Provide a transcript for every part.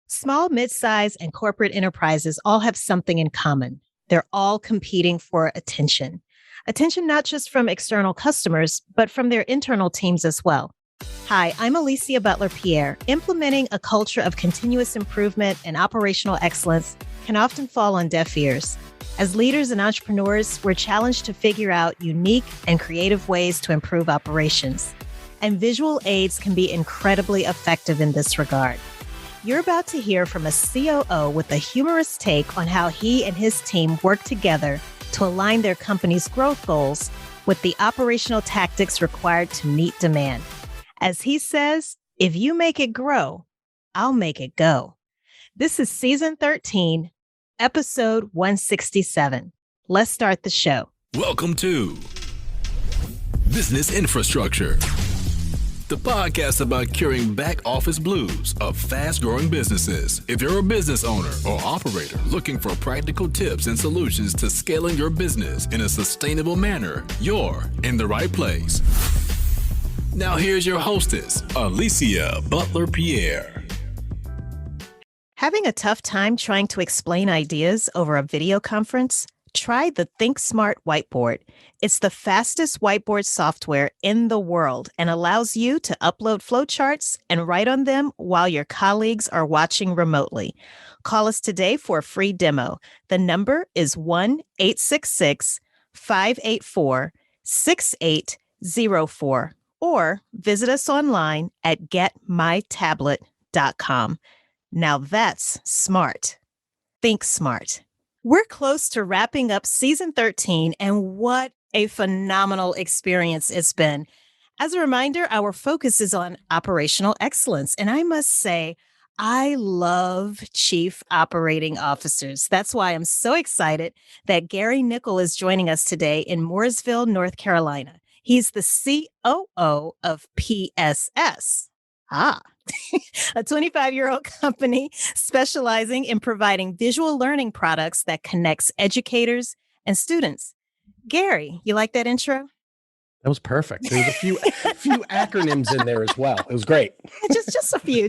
Small, mid-size, and corporate enterprises all have something in common. They're all competing for attention. Attention not just from external customers, but from their internal teams as well. Hi, I'm Alicia Butler-Pierre. Implementing a culture of continuous improvement and operational excellence can often fall on deaf ears. As leaders and entrepreneurs, we're challenged to figure out unique and creative ways to improve operations. And visual aids can be incredibly effective in this regard. You're about to hear from a COO with a humorous take on how he and his team work together to align their company's growth goals with the operational tactics required to meet demand. As he says, if you make it grow, I'll make it go. This is season 13, episode 167. Let's start the show. Welcome to Business Infrastructure, the podcast about curing back office blues of fast-growing businesses. If you're a business owner or operator looking for practical tips and solutions to scaling your business in a sustainable manner, you're in the right place. Now here's your hostess, Alicia Butler-Pierre. Having a tough time trying to explain ideas over a video conference? Try the Think Smart Whiteboard. It's the fastest whiteboard software in the world and allows you to upload flowcharts and write on them while your colleagues are watching remotely. Call us today for a free demo. The number is 1-866-584-6804 or visit us online at getmytablet.com. Now that's smart. Think smart. We're close to wrapping up season 13, and what a phenomenal experience it's been. As a reminder, our focus is on operational excellence, and I must say, I love chief operating officers. That's why I'm so excited that Gary Nickol is joining us today in Mooresville, North Carolina. He's the COO of PSS. A 25-year-old company specializing in providing visual learning products that connects educators and students. Gary, you like that intro? That was perfect. There was a few acronyms in there as well. It was great. Just a few.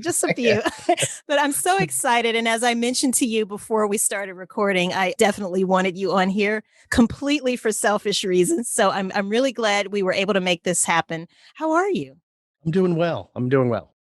But I'm so excited. And as I mentioned to you before we started recording, I definitely wanted you on here completely for selfish reasons. So I'm really glad we were able to make this happen. How are you? I'm doing well.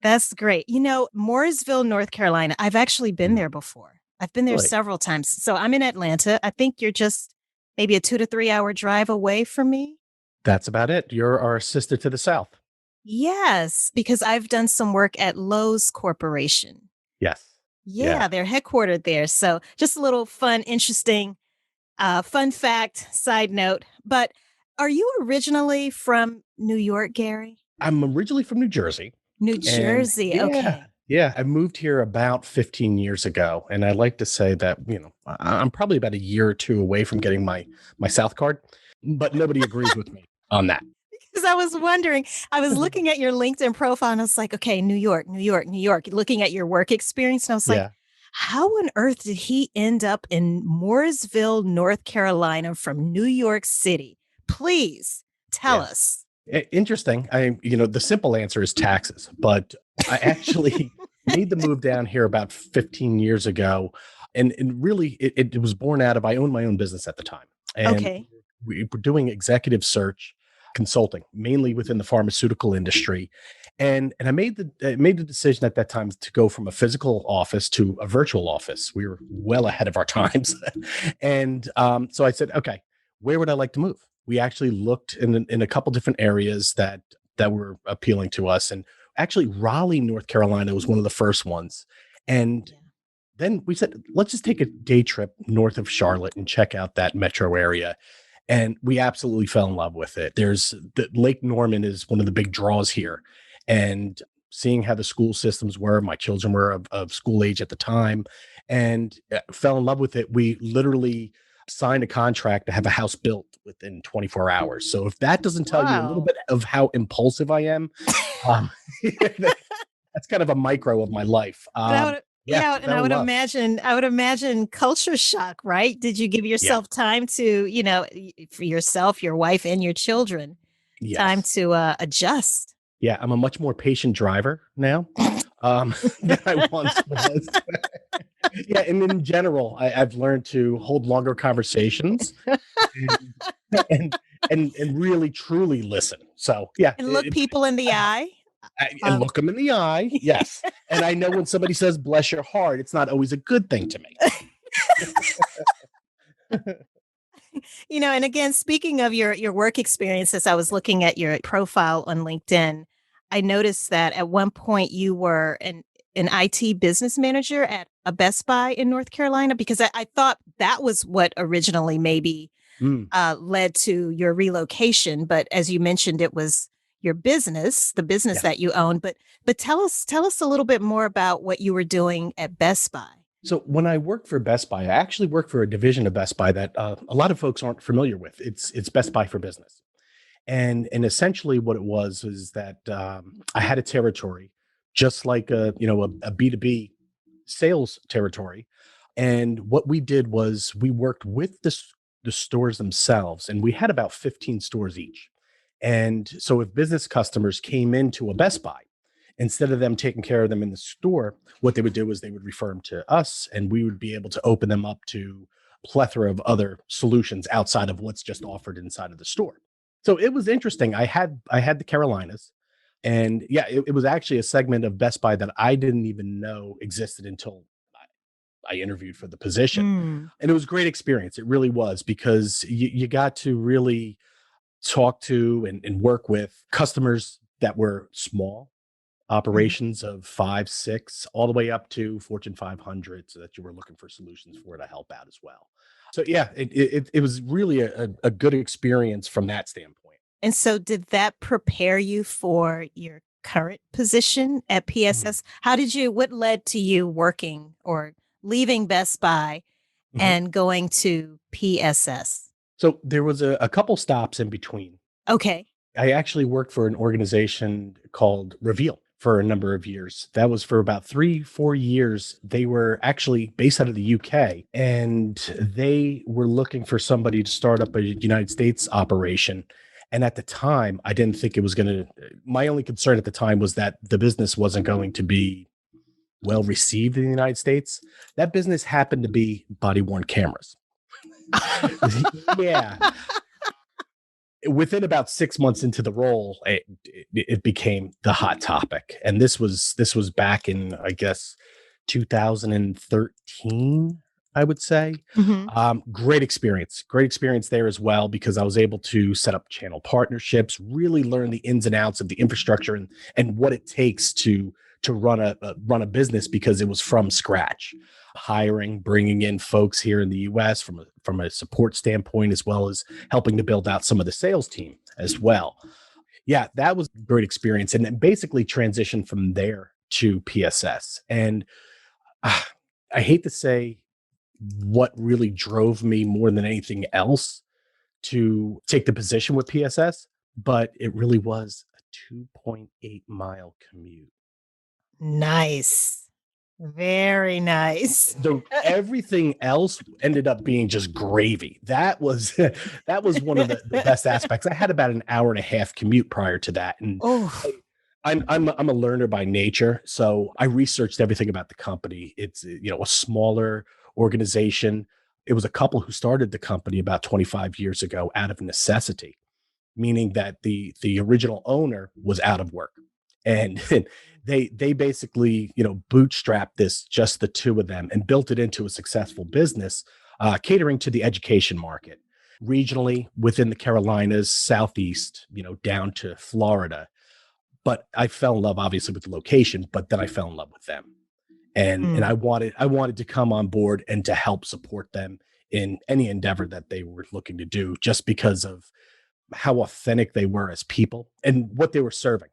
That's great. You know, Mooresville, North Carolina, I've actually been there before. I've been there Really? several times. So I'm in Atlanta. I think you're just maybe a 2 to 3 hour drive away from me. That's about it. You're our sister to the south. Yes, because I've done some work at Lowe's Corporation. Yes. Yeah, they're headquartered there. So just a little fun, interesting, fun fact, side note. But are you originally from New York, Gary? I'm originally from New Jersey. New Jersey. Okay. Yeah. I moved here about 15 years ago. And I like to say that, I'm probably about a year or two away from getting my South card, but nobody agrees with me on that. Because I was wondering, I was looking at your LinkedIn profile and I was like, okay, New York, looking at your work experience. And I was like, how on earth did he end up in Mooresville, North Carolina from New York City? Please tell us. Interesting. The simple answer is taxes, but I actually made the move down here about 15 years ago. And really, it was born out of, I owned my own business at the time. And we were doing executive search consulting, mainly within the pharmaceutical industry. And I made the decision at that time to go from a physical office to a virtual office. We were well ahead of our times. And so I said, okay, where would I like to move? We actually looked in a couple different areas that were appealing to us. And actually Raleigh, North Carolina was one of the first ones. And then we said, let's just take a day trip north of Charlotte and check out that metro area. And we absolutely fell in love with it. Lake Norman is one of the big draws here. And seeing how the school systems were, my children were of school age at the time, and fell in love with it. We literally signed a contract to have a house built within 24 hours. So if that doesn't tell you a little bit of how impulsive I am, that's kind of a micro of my life. I would imagine culture shock, right? Did you give yourself time to, for yourself, your wife, and your children, time to adjust? Yeah, I'm a much more patient driver now. than I once was. Yeah, and in general, I've learned to hold longer conversations and and and really truly listen. So yeah, And look people in the eye. and look them in the eye. Yes, and I know when somebody says "bless your heart," it's not always a good thing to me. And again, speaking of your work experiences, I was looking at your profile on LinkedIn. I noticed that at one point you were an IT business manager at a Best Buy in North Carolina, because I thought that was what originally maybe Mm, led to your relocation. But as you mentioned, it was your business, the business yes. that you own. But tell us a little bit more about what you were doing at Best Buy. So when I worked for Best Buy, I actually worked for a division of Best Buy that a lot of folks aren't familiar with. It's Best Buy for Business, and essentially what it was is that I had a territory, just like a B2B sales territory, and what we did was we worked with the stores themselves, and we had about 15 stores each. And so if business customers came into a Best Buy, instead of them taking care of them in the store, what they would do is they would refer them to us, and we would be able to open them up to a plethora of other solutions outside of what's just offered inside of the store. So it was interesting. I had the Carolinas, and yeah, it was actually a segment of Best Buy that I didn't even know existed until I interviewed for the position. Mm. And it was a great experience. It really was, because you got to really talk to and work with customers that were small Mhm. operations of 5, 6, all the way up to Fortune 500, so that you were looking for solutions for to help out as well. So yeah, it was really a good experience from that standpoint. And so did that prepare you for your current position at Mm. PSS? What led to you working or leaving Best Buy Mhm. and going to PSS? So there was a couple stops in between. Okay. I actually worked for an organization called Reveal for a number of years. That was for about 3, 4 years. They were actually based out of the UK, and they were looking for somebody to start up a United States operation. And at the time, I didn't think it was going to, my only concern at the time was that the business wasn't going to be well received in the United States. That business happened to be body worn cameras. Yeah, within about 6 months into the role, it became the hot topic, and this was back in, I guess, 2013, I would say. Mhm. Great experience there as well, because I was able to set up channel partnerships, really learn the ins and outs of the infrastructure and what it takes to run a business, because it was from scratch. Hiring, bringing in folks here in the U.S. from a support standpoint, as well as helping to build out some of the sales team as well. Yeah, that was a great experience, and then basically transitioned from there to PSS. And uh, I hate to say what really drove me more than anything else to take the position with PSS, but it really was a 2.8-mile commute. Nice. Very nice. Everything else ended up being just gravy. That was that was one of the best aspects. I had about an hour and a half commute prior to that, and Oh, I'm a learner by nature, so I researched everything about the company. It's a smaller organization. It was a couple who started the company about 25 years ago out of necessity, meaning that the original owner was out of work, and they basically bootstrapped this, just the two of them, and built it into a successful business, catering to the education market regionally within the Carolinas, southeast, down to Florida. But I fell in love obviously with the location, but then I fell in love with them, and mm. I wanted to come on board and to help support them in any endeavor that they were looking to do, just because of how authentic they were as people and what they were serving.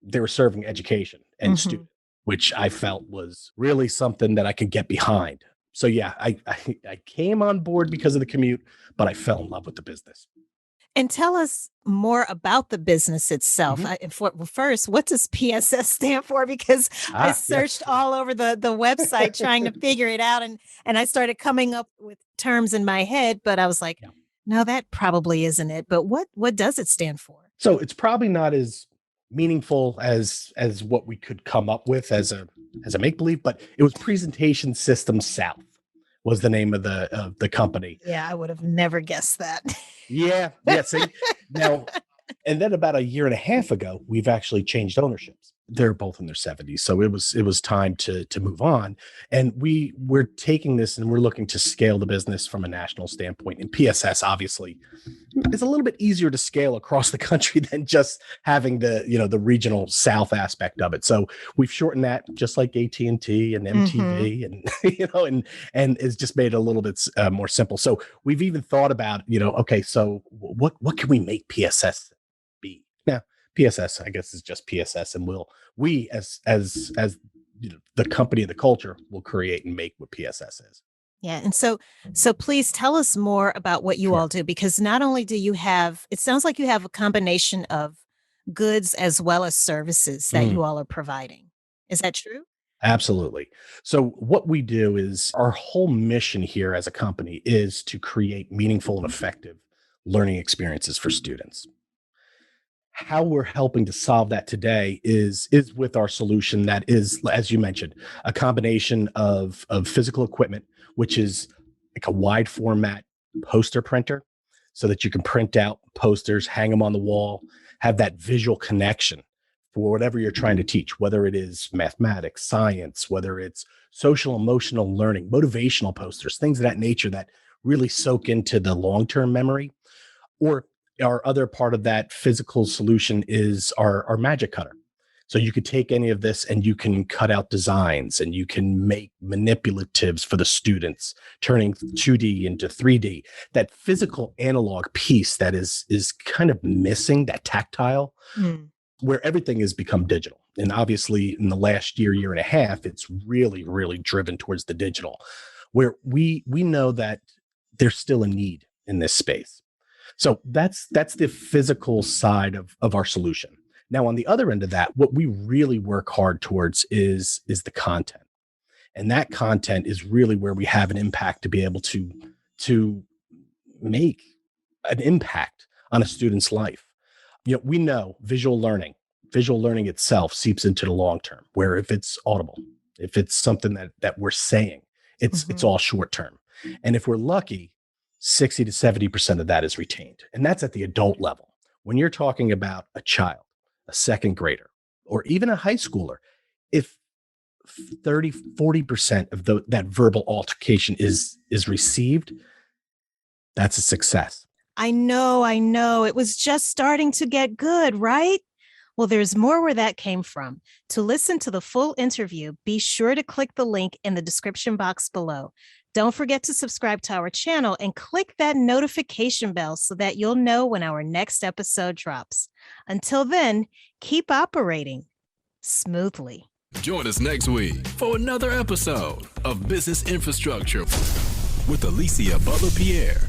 They were serving education and Mhm. student, which I felt was really something that I could get behind. So yeah, I came on board because of the commute, but I fell in love with the business. And tell us more about the business itself. Mhm. Well, first, what does PSS stand for? Because I searched Yes. all over the website trying to figure it out, and I started coming up with terms in my head, but I was like, Yeah. no, that probably isn't it. But what does it stand for? So it's probably not as meaningful as what we could come up with as a make believe, but it was Presentation Systems South was the name of the company. Yeah, I would have never guessed that. Yeah. See, now, and then about a year and a half ago, we've actually changed ownerships. They're both in their 70s, so it was time to move on. And we're taking this and we're looking to scale the business from a national standpoint. And PSS obviously is a little bit easier to scale across the country than just having the regional South aspect of it. So we've shortened that, just like AT&T and MTV, and it's just made it a little bit more simple. So we've even thought about, okay, so what can we make PSS be? Now, PSS, I guess, is just PSS, and we as the company and the culture will create and make what PSS is. Yeah. And so please tell us more about what you all do, because not only do you have, it sounds like you have a combination of goods as well as services that you all are providing. Is that true? Absolutely. So what we do is our whole mission here as a company is to create meaningful and effective learning experiences for students. How we're helping to solve that today is with our solution that is, as you mentioned, a combination of physical equipment, which is like a wide format poster printer, so that you can print out posters, hang them on the wall, have that visual connection for whatever you're trying to teach, whether it is mathematics, science, whether it's social, emotional learning, motivational posters, things of that nature that really soak into the long-term memory. Or our other part of that physical solution is our magic cutter. So you could take any of this and you can cut out designs and you can make manipulatives for the students, turning 2D into 3D. That physical analog piece that is kind of missing, that tactile, where everything has become digital. And obviously in the last year and a half, it's really, really driven towards the digital, where we know that there's still a need in this space. So that's the physical side of our solution. Now, on the other end of that, what we really work hard towards is the content. And that content is really where we have an impact to be able to make an impact on a student's life. We know visual learning itself seeps into the long term, where if it's audible, if it's something that we're saying, it's all short term. And if we're lucky, 60 to 70% of that is retained. And that's at the adult level. When you're talking about a child, a second grader, or even a high schooler, if 30, 40% of that verbal altercation is received, that's a success. I know. It was just starting to get good, right? Well, there's more where that came from. To listen to the full interview, be sure to click the link in the description box below. Don't forget to subscribe to our channel and click that notification bell so that you'll know when our next episode drops. Until then, keep operating smoothly. Join us next week for another episode of Business Infrastructure with Alicia Butler-Pierre.